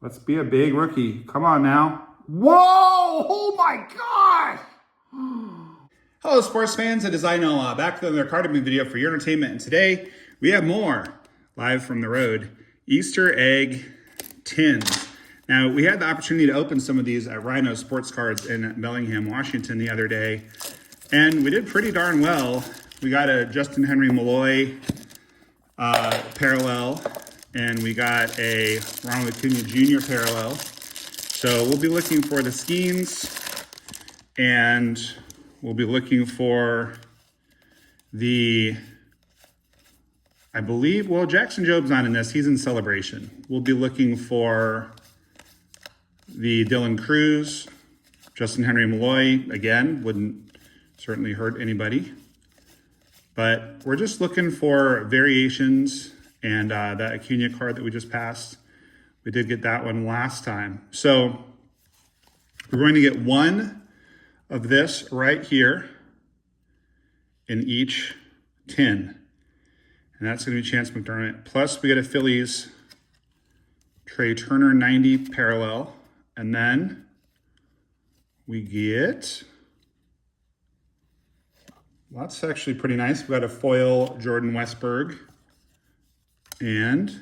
Let's be a big rookie. Come on now. Whoa! Oh my gosh! Hello, sports fans. It is NOMAH, back with another card opening video for your entertainment. And today we have more live from the road Easter egg tins. Now, we had the opportunity to open some of these at Rhino Sports Cards in Bellingham, Washington the other day, and we did pretty darn well. We got a Justin Henry Malloy parallel, and we got a Ronald Acuna Jr. parallel. So we'll be looking for the Skeens, and we'll be looking for the, I believe, well, Jackson Job's not in this. He's in Celebration. We'll be looking for the Dylan Cruz, Justin Henry Malloy, again, wouldn't certainly hurt anybody. But we're just looking for variations, and that Acuna card that we just passed, we did get that one last time. So we're going to get one of this right here in each tin. And that's going to be Chance McDermott. Plus we get a Phillies Trey Turner 90 parallel. And then we get, well, that's actually pretty nice. We got a foil Jordan Westberg. And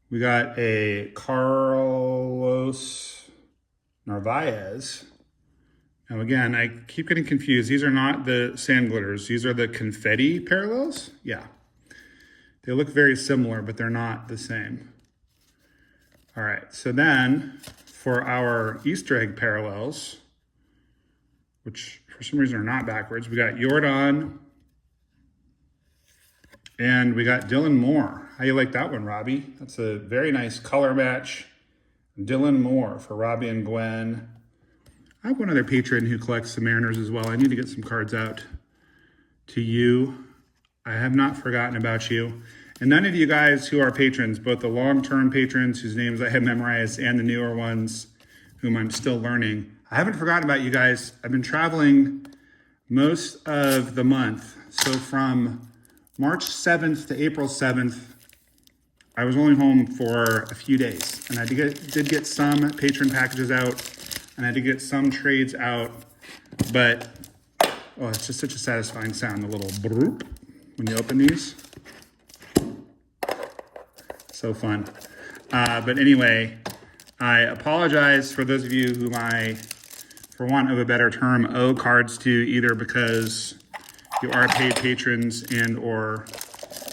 we got a Carlos Narvaez. Now again, I keep getting confused. These are not the sand glitters. These are the confetti parallels. Yeah. They look very similar, but they're not the same. All right, so then for our Easter egg parallels, which for some reason are not backwards, we got Jordan and we got Dylan Moore. How you like that one, Robbie? That's a very nice color match. Dylan Moore for Robbie and Gwen. I have one other patron who collects the Mariners as well. I need to get some cards out to you. I have not forgotten about you. And none of you guys who are patrons, both the long-term patrons whose names I have memorized and the newer ones whom I'm still learning, I haven't forgotten about you guys. I've been traveling most of the month. So from March 7th to April 7th, I was only home for a few days. And I did get some patron packages out, and I did get some trades out. But, oh, it's just such a satisfying sound, the little broop when you open these. So fun. But anyway, I apologize for those of you whom I, for want of a better term, owe cards to, either because you are paid patrons and or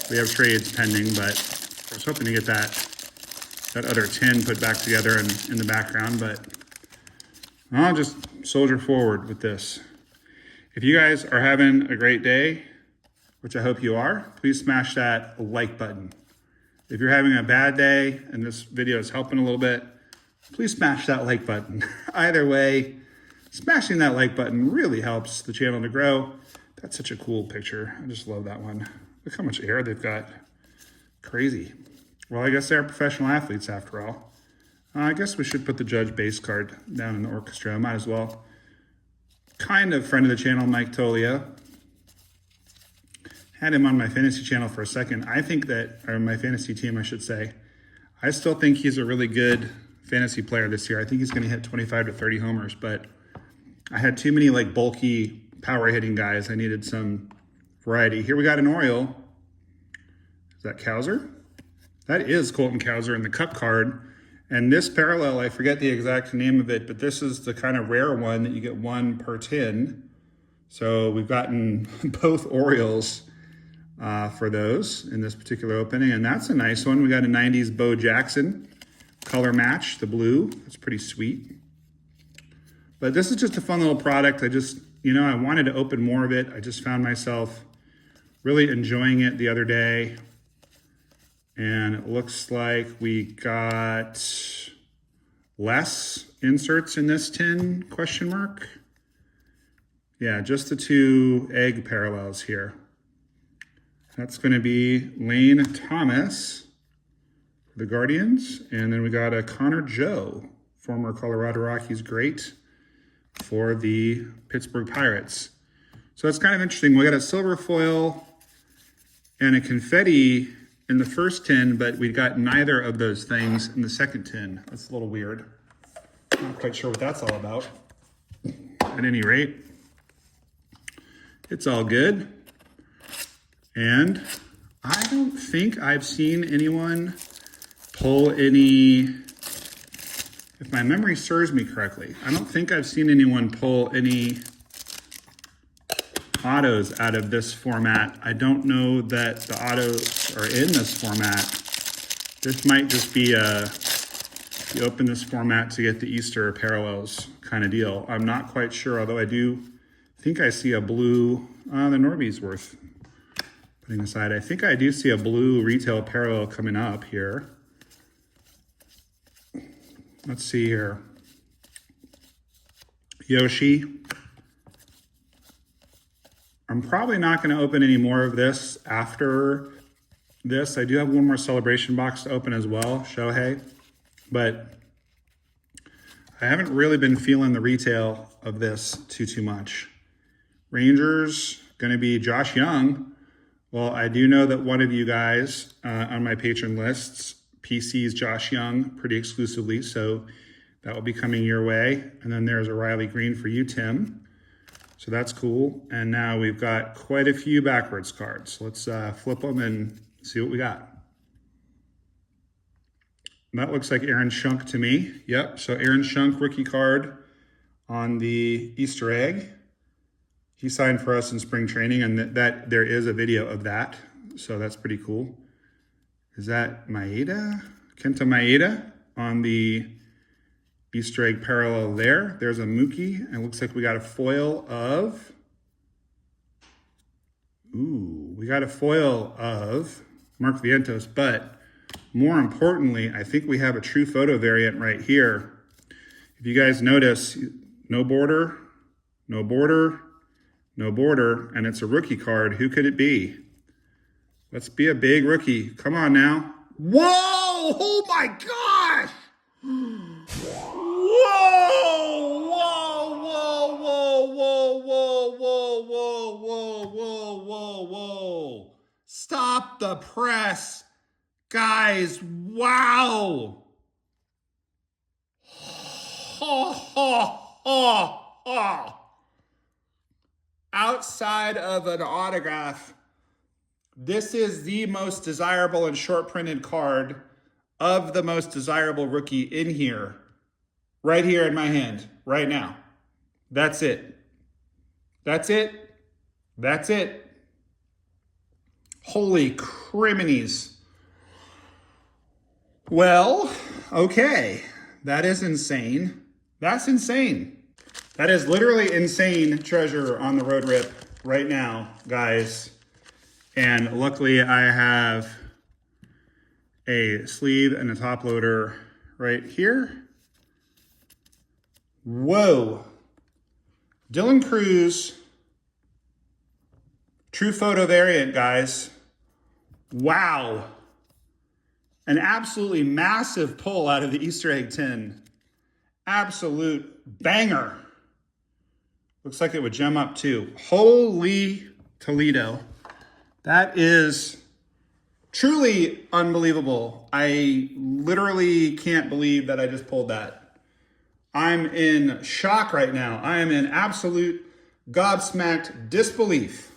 we have trades pending, but I was hoping to get that other tin put back together in the background, but I'll just soldier forward with this. If you guys are having a great day, which I hope you are, please smash that like button. If you're having a bad day and this video is helping a little bit, please smash that like button. Either way, smashing that like button really helps the channel to grow. That's such a cool picture. I just love that one. Look how much air they've got. Crazy. Well, I guess they're professional athletes after all. I guess we should put the Judge base card down in the orchestra. I might as well. Kind of friend of the channel, Mike Tolia. Had him on my fantasy channel for a second. I think that, or my fantasy team, I should say, I still think he's a really good fantasy player this year. I think he's going to hit 25 to 30 homers, but I had too many like bulky power hitting guys. I needed some variety. Here we got an Oriole. Is that Cowser? That is Colton Cowser in the Cup card. And this parallel, I forget the exact name of it, but this is the kind of rare one that you get one per tin. So we've gotten both Orioles for those in this particular opening, and that's a nice one. We got a 90s Bo Jackson color match, the blue. That's pretty sweet. But this is just a fun little product. I just, I wanted to open more of it. I just found myself really enjoying it the other day. And it looks like we got less inserts in this tin, question mark. Yeah, just the two egg parallels here. That's going to be Lane Thomas for the Guardians. And then we got a Connor Joe, former Colorado Rockies great, for the Pittsburgh Pirates. So it's kind of interesting. We got a silver foil and a confetti in the first tin, but we got neither of those things in the second tin. That's a little weird. Not quite sure what that's all about. At any rate, it's all good. And I don't think I've seen anyone pull any, if my memory serves me correctly, I don't think I've seen anyone pull any autos out of this format. I don't know that the autos are in this format. This might just be a, you open this format to get the Easter parallels kind of deal. I'm not quite sure, although I do think I see a blue, the Norby's worth putting aside. I think I do see a blue retail parallel coming up here. Let's see here. Yoshi. I'm probably not going to open any more of this after this. I do have one more celebration box to open as well, Shohei. But I haven't really been feeling the retail of this too much. Rangers, going to be Josh Young. Well, I do know that one of you guys on my patron lists PCs Josh Young pretty exclusively, so that will be coming your way. And then there's a Riley Green for you, Tim. So that's cool. And now we've got quite a few backwards cards. Let's flip them and see what we got. That looks like Aaron Schunk to me. Yep, so Aaron Schunk rookie card on the Easter egg. He signed for us in spring training, and that there is a video of that. So that's pretty cool. Is that Maeda? Kenta Maeda on the Easter egg parallel there. There's a Mookie, and it looks like we got a foil of, we got a foil of Mark Vientos, but more importantly, I think we have a true photo variant right here. If you guys notice, no border, no border, no border, and it's a rookie card. Who could it be? Let's be a big rookie. Come on now. Whoa! Oh my gosh! Whoa! Whoa! Whoa! Whoa! Whoa! Whoa! Whoa! Whoa! Whoa! Whoa! Whoa! Stop the press, guys! Wow! Ha ha ha ha! Outside of an autograph, this is the most desirable and short printed card of the most desirable rookie in here, right here in my hand, right now. That's it. That's it. That's it. Holy criminies. Well, okay. That is insane. That's insane. That is literally insane treasure on the road rip right now, guys. And luckily I have a sleeve and a top loader right here. Whoa. Dylan Cruz, true photo variant, guys. Wow. An absolutely massive pull out of the Easter egg tin. Absolute banger. Looks like it would gem up too. Holy Toledo. That is truly unbelievable. I literally can't believe that I just pulled that. I'm in shock right now. I am in absolute gobsmacked disbelief.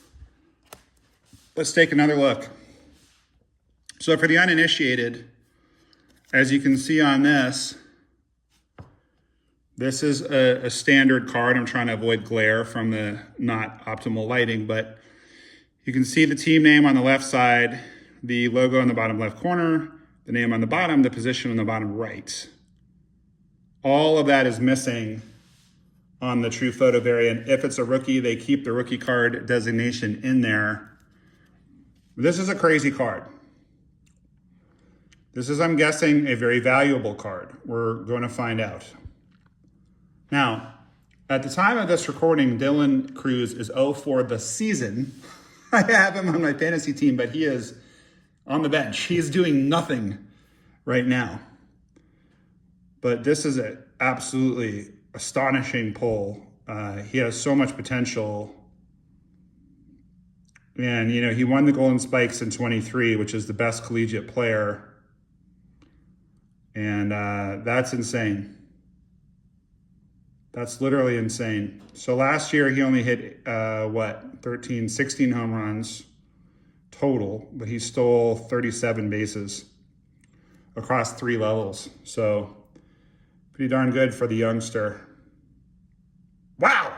Let's take another look. So for the uninitiated, as you can see on this is a standard card. I'm trying to avoid glare from the not optimal lighting, but you can see the team name on the left side, the logo in the bottom left corner, the name on the bottom, the position on the bottom right. All of that is missing on the true photo variant. If it's a rookie, they keep the rookie card designation in there. This is a crazy card. This is, I'm guessing, a very valuable card. We're going to find out. Now, at the time of this recording, Dylan Cruz is 0 for the season. I have him on my fantasy team, but he is on the bench. He is doing nothing right now. But this is an absolutely astonishing pull. He has so much potential. And, you know, he won the Golden Spikes in 23, which is the best collegiate player. And that's insane. That's literally insane. So last year he only hit, 16 home runs total, but he stole 37 bases across 3 levels. So pretty darn good for the youngster. Wow.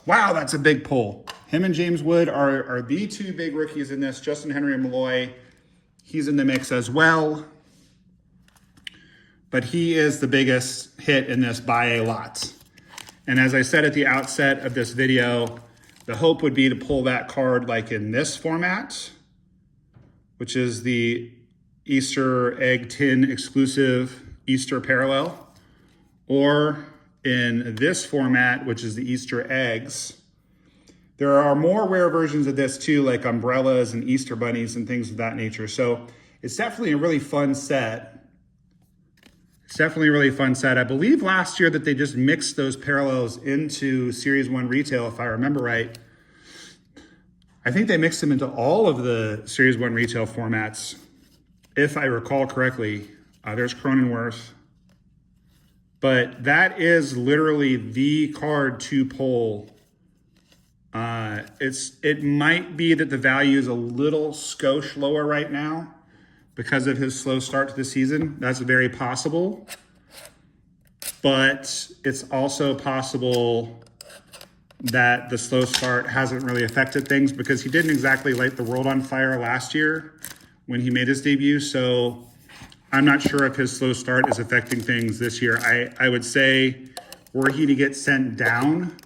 Wow, that's a big pull. Him and James Wood are the 2 big rookies in this. Justin Henry Malloy, he's in the mix as well. But he is the biggest hit in this by a lot. And as I said at the outset of this video, the hope would be to pull that card like in this format, which is the Easter Egg Tin exclusive Easter parallel, or in this format, which is the Easter eggs. There are more rare versions of this too, like umbrellas and Easter bunnies and things of that nature. So it's definitely a really fun set. It's definitely a really fun set. I believe last year that they just mixed those parallels into Series 1 retail, if I remember right. I think they mixed them into all of the Series 1 retail formats, if I recall correctly. There's Cronenworth. But that is literally the card to pull. It might be that the value is a little skosh lower right now because of his slow start to the season. That's very possible. But it's also possible that the slow start hasn't really affected things because he didn't exactly light the world on fire last year when he made his debut. So I'm not sure if his slow start is affecting things this year. I would say were he to get sent down,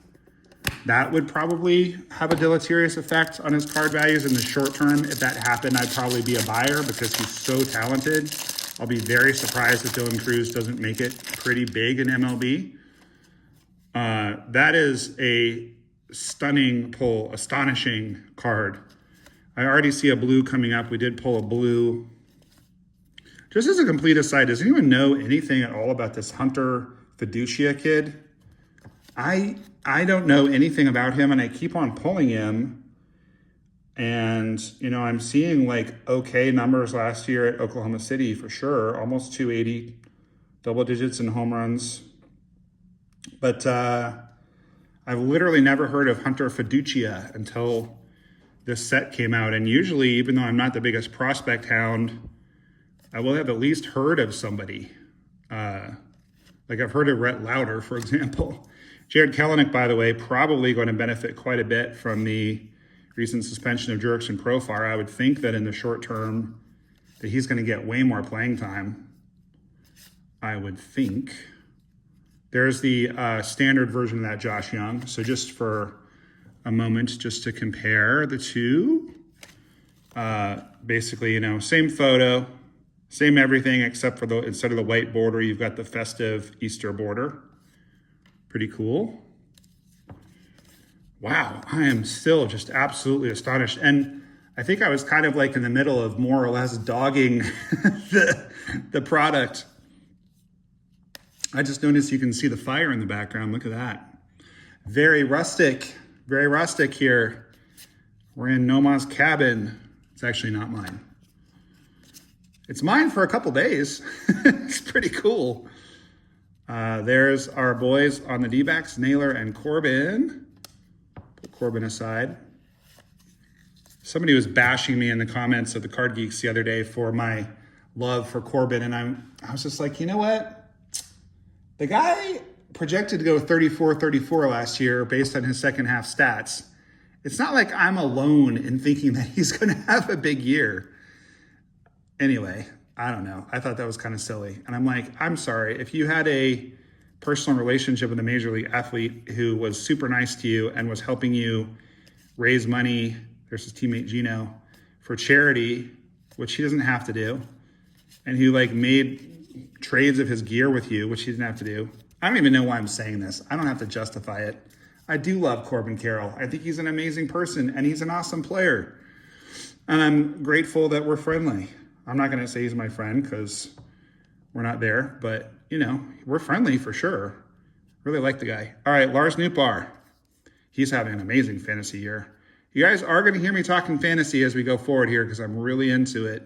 that would probably have a deleterious effect on his card values in the short term. If that happened, I'd probably be a buyer because he's so talented. I'll be very surprised if Dylan Cruz doesn't make it pretty big in MLB. That is a stunning pull, astonishing card. I already see a blue coming up. We did pull a blue. Just as a complete aside, does anyone know anything at all about this Hunter Fiducia kid? I don't know anything about him, and I keep on pulling him. And, you know, I'm seeing like okay numbers last year at Oklahoma City for sure, almost 280, double digits in home runs. But I've literally never heard of Hunter Fiducia until this set came out. And usually, even though I'm not the biggest prospect hound, I will have at least heard of somebody. Like I've heard of Rhett Lauder, for example. Jared Kelenic, by the way, probably going to benefit quite a bit from the recent suspension of Jurickson Profar. I would think that in the short term that he's going to get way more playing time. I would think. There's the standard version of that Josh Young. So just for a moment, just to compare the two. Basically, you know, same photo, same everything, except for instead of the white border, you've got the festive Easter border. Pretty cool. Wow, I am still just absolutely astonished. And I think I was kind of like in the middle of more or less dogging the product. I just noticed you can see the fire in the background. Look at that. Very rustic here. We're in NOMAH's cabin. It's actually not mine. It's mine for a couple days. It's pretty cool. There's our boys on the D-backs, Naylor and Corbin. Put Corbin aside. Somebody was bashing me in the comments of the Card Geeks the other day for my love for Corbin, and I was just like, you know what? The guy projected to go 34-34 last year based on his second half stats. It's not like I'm alone in thinking that he's going to have a big year. Anyway, I don't know. I thought that was kind of silly. And I'm like, I'm sorry. If you had a personal relationship with a major league athlete who was super nice to you and was helping you raise money, there's his teammate Gino, for charity, which he doesn't have to do, and who like made trades of his gear with you, which he didn't have to do. I don't even know why I'm saying this. I don't have to justify it. I do love Corbin Carroll. I think he's an amazing person and he's an awesome player. And I'm grateful that we're friendly. I'm not going to say he's my friend because we're not there, but, you know, we're friendly for sure. Really like the guy. All right, Lars Nootbaar. He's having an amazing fantasy year. You guys are going to hear me talking fantasy as we go forward here because I'm really into it.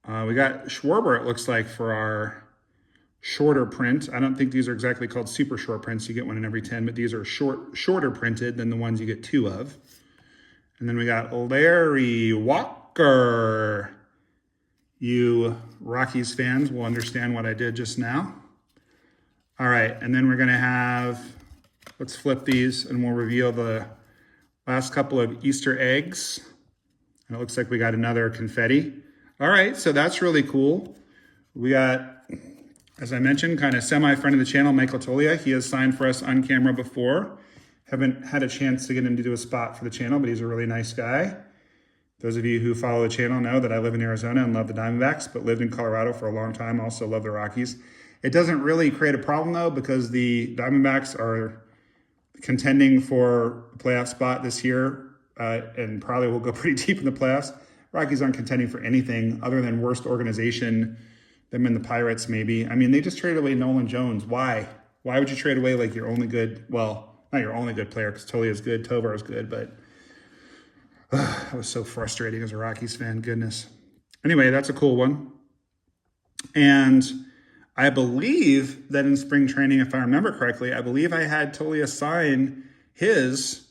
We got Schwarber, it looks like, for our shorter print. I don't think these are exactly called super short prints. You get one in every 10, but these are shorter printed than the ones you get 2 of. And then we got Larry Walker. You Rockies fans will understand what I did just now. All right, and then we're going to have, let's flip these and we'll reveal the last couple of Easter eggs. And it looks like we got another confetti. All right, so that's really cool. We got, as I mentioned, kind of semi-friend of the channel, Michael Tolia. He has signed for us on camera before. Haven't had a chance to get him to do a spot for the channel, but he's a really nice guy. Those of you who follow the channel know that I live in Arizona and love the Diamondbacks, but lived in Colorado for a long time, also love the Rockies. It doesn't really create a problem, though, because the Diamondbacks are contending for a playoff spot this year and probably will go pretty deep in the playoffs. Rockies aren't contending for anything other than worst organization, them and the Pirates maybe. I mean, they just traded away Nolan Jones. Why? Why would you trade away like your only good, well, not your only good player, because Tolia is good, Tovar is good, but that was so frustrating as a Rockies fan, goodness. Anyway, that's a cool one. And I believe that in spring training, if I remember correctly, I believe I had Tolia sign his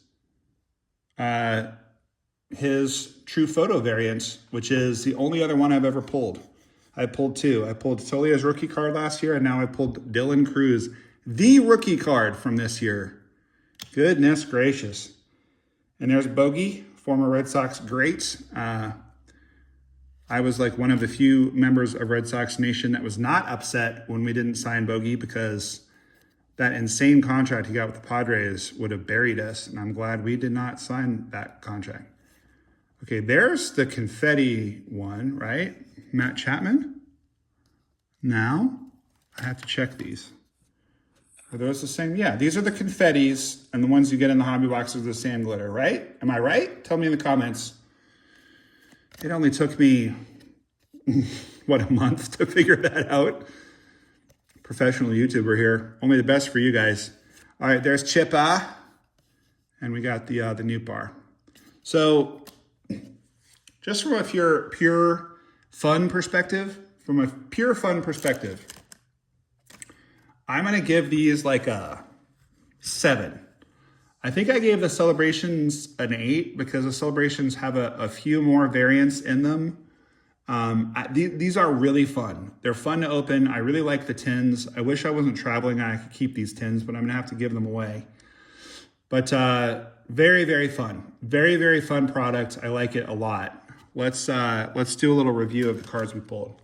True Photo variant, which is the only other one I've ever pulled. I pulled 2. I pulled Tolia's rookie card last year, and now I pulled Dylan Cruz, the rookie card from this year. Goodness gracious. And there's Bogey, former Red Sox great. I was like one of the few members of Red Sox Nation that was not upset when we didn't sign Bogey, because that insane contract he got with the Padres would have buried us, and I'm glad we did not sign that contract. Okay, there's the confetti one, right? Matt Chapman. Now, I have to check these. Are those the same? Yeah, these are the confettis, and the ones you get in the hobby box are the sand glitter, right? Am I right? Tell me in the comments. It only took me, what, a month to figure that out. Professional YouTuber here. Only the best for you guys. All right, there's Chippa. And we got the new bar. So just from a pure fun perspective, I'm going to give these like a 7. I think I gave the Celebrations an 8 because the Celebrations have a few more variants in them. These are really fun. They're fun to open. I really like the tins. I wish I wasn't traveling and I could keep these tins, but I'm gonna have to give them away. But very, very fun. Very, very fun product. I like it a lot. Let's do a little review of the cards we pulled.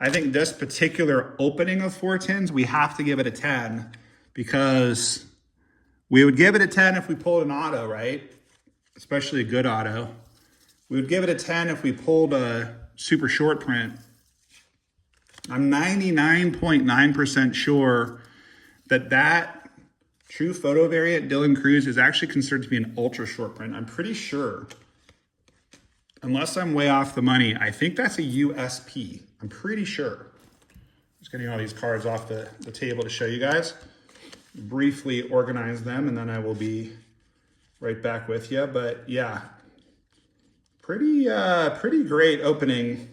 I think this particular opening of 4 tins, we have to give it a 10 because we would give it a 10 if we pulled an auto, right? Especially a good auto. We would give it a 10 if we pulled a super short print. I'm 99.9% sure that True Photo variant Dylan Cruz is actually considered to be an ultra short print. I'm pretty sure. Unless I'm way off the money, I think that's a USP. I'm pretty sure. Just getting all these cards off the table to show you guys. Briefly organize them, and then I will be right back with you. But yeah, pretty great opening.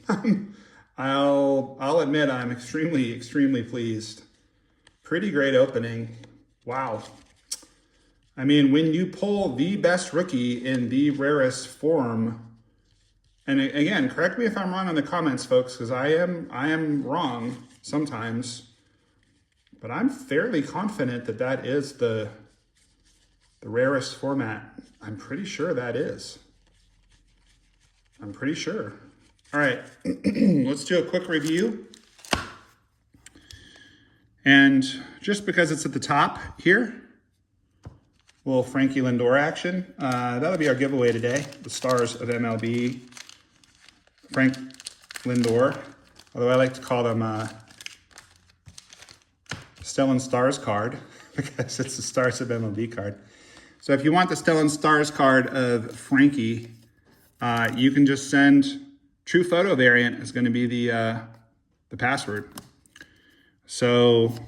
I'll admit I'm extremely pleased. Pretty great opening. Wow. I mean, when you pull the best rookie in the rarest form, and again, correct me if I'm wrong in the comments, folks, because I am wrong sometimes. But I'm fairly confident that that is the rarest format. I'm pretty sure that is. I'm pretty sure. All right, let's do a quick review. And just because it's at the top here, a little Frankie Lindor action. That'll be our giveaway today. The Stars of MLB. Frank Lindor, although I like to call them Stellan Stars card because it's the Stars of MLB card. So if you want the Stellan Stars card of Frankie, you can just send True Photo variant is going to be the password. So I'll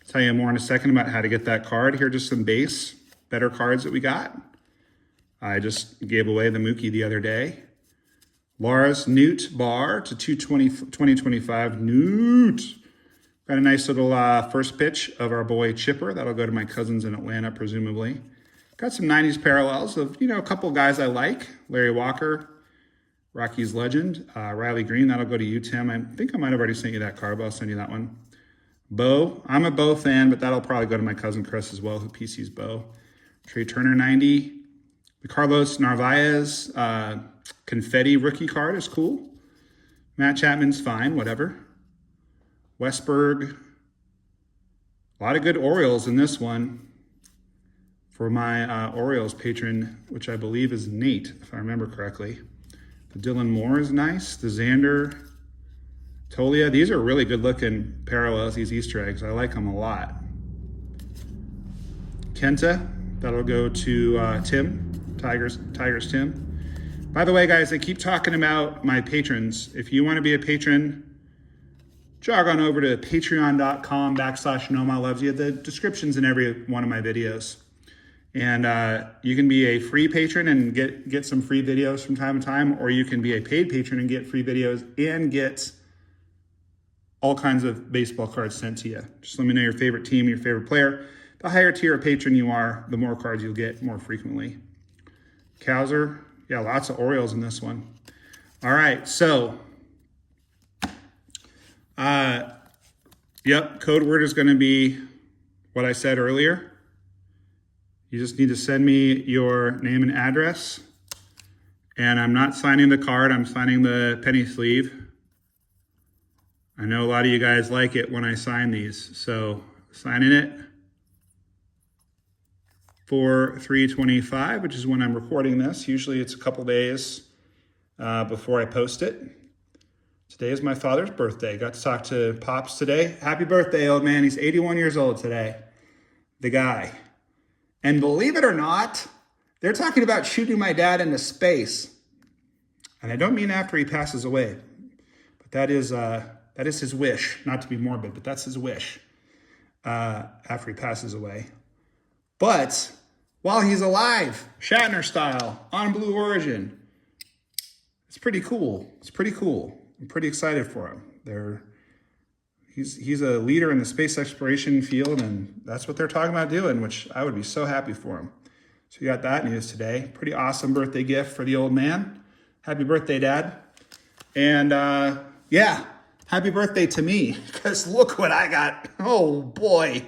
tell you more in a second about how to get that card. Here are just some better cards that we got. I just gave away the Mookie the other day. Lars Newt Bar to 2025. Newt. Got a nice little first pitch of our boy Chipper. That'll go to my cousins in Atlanta, presumably. Got some 90s parallels of, a couple guys I like. Larry Walker, Rockies legend. Riley Green, that'll go to you, Tim. I think I might have already sent you that card, but I'll send you that one. Bo, I'm a Bo fan, but that'll probably go to my cousin Chris as well, who PC's Bo. Trey Turner, 90. The Carlos Narvaez confetti rookie card is cool. Matt Chapman's fine, whatever. Westberg. A lot of good Orioles in this one for my Orioles patron, which I believe is Nate, if I remember correctly. The Dylan Moore is nice. The Xander Tolia. These are really good looking parallels, these Easter eggs. I like them a lot. Kenta, that'll go to Tim, Tigers Tim. By the way, guys, I keep talking about my patrons. If you want to be a patron, jog on over to patreon.com/NOMAH The description's in every one of my videos. And you can be a free patron and get some free videos from time to time, or you can be a paid patron and get free videos and get all kinds of baseball cards sent to you. Just let me know your favorite team, your favorite player. The higher tier of patron you are, the more cards you'll get more frequently. Kowser, yeah, lots of Orioles in this one. All right, so, yep, code word is going to be what I said earlier. You just need to send me your name and address. And I'm not signing the card, I'm signing the penny sleeve. I know a lot of you guys like it when I sign these, so signing it for 3/25, which is when I'm recording this. Usually it's a couple days before I post it. Today is my father's birthday. Got to talk to Pops today. Happy birthday, old man. He's 81 years old today. The guy. And believe it or not, they're talking about shooting my dad into space. And I don't mean after he passes away, but that is his wish. Not to be morbid, but that's his wish after he passes away. But while he's alive, Shatner style, on Blue Origin, it's pretty cool. It's pretty cool. I'm pretty excited for him. He's a leader in the space exploration field, and that's what they're talking about doing, which I would be so happy for him. So we got that news today. Pretty awesome birthday gift for the old man. Happy birthday, Dad. And yeah, happy birthday to me, because look what I got. Oh boy.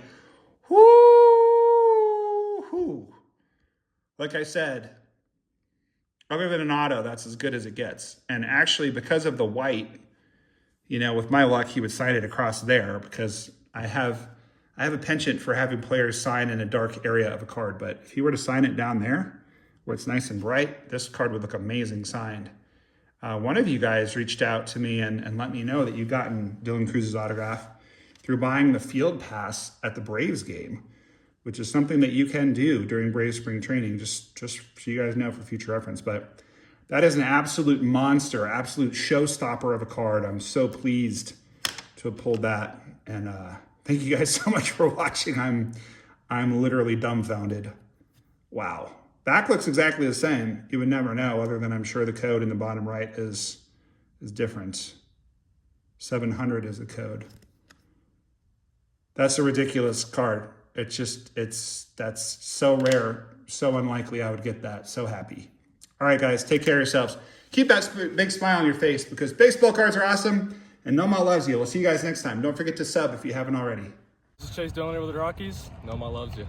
Woo-hoo. Like I said, other than an auto, that's as good as it gets. And actually, because of the white, with my luck, he would sign it across there, because I have a penchant for having players sign in a dark area of a card. But if he were to sign it down there, where it's nice and bright, this card would look amazing signed. One of you guys reached out to me and let me know that you'd gotten Dylan Cruz's autograph through buying the field pass at the Braves game, which is something that you can do during Braves spring training, just so you guys know for future reference. But that is an absolute monster, absolute showstopper of a card. I'm so pleased to have pulled that. And thank you guys so much for watching. I'm literally dumbfounded. Wow. Back looks exactly the same. You would never know, other than I'm sure the code in the bottom right is different. 700 is the code. That's a ridiculous card. That's so rare, so unlikely I would get that. So happy. All right, guys, take care of yourselves. Keep that big smile on your face, because baseball cards are awesome, and NOMAH loves you. We'll see you guys next time. Don't forget to sub if you haven't already. This is Chase Dillon here with the Rockies. NOMAH loves you.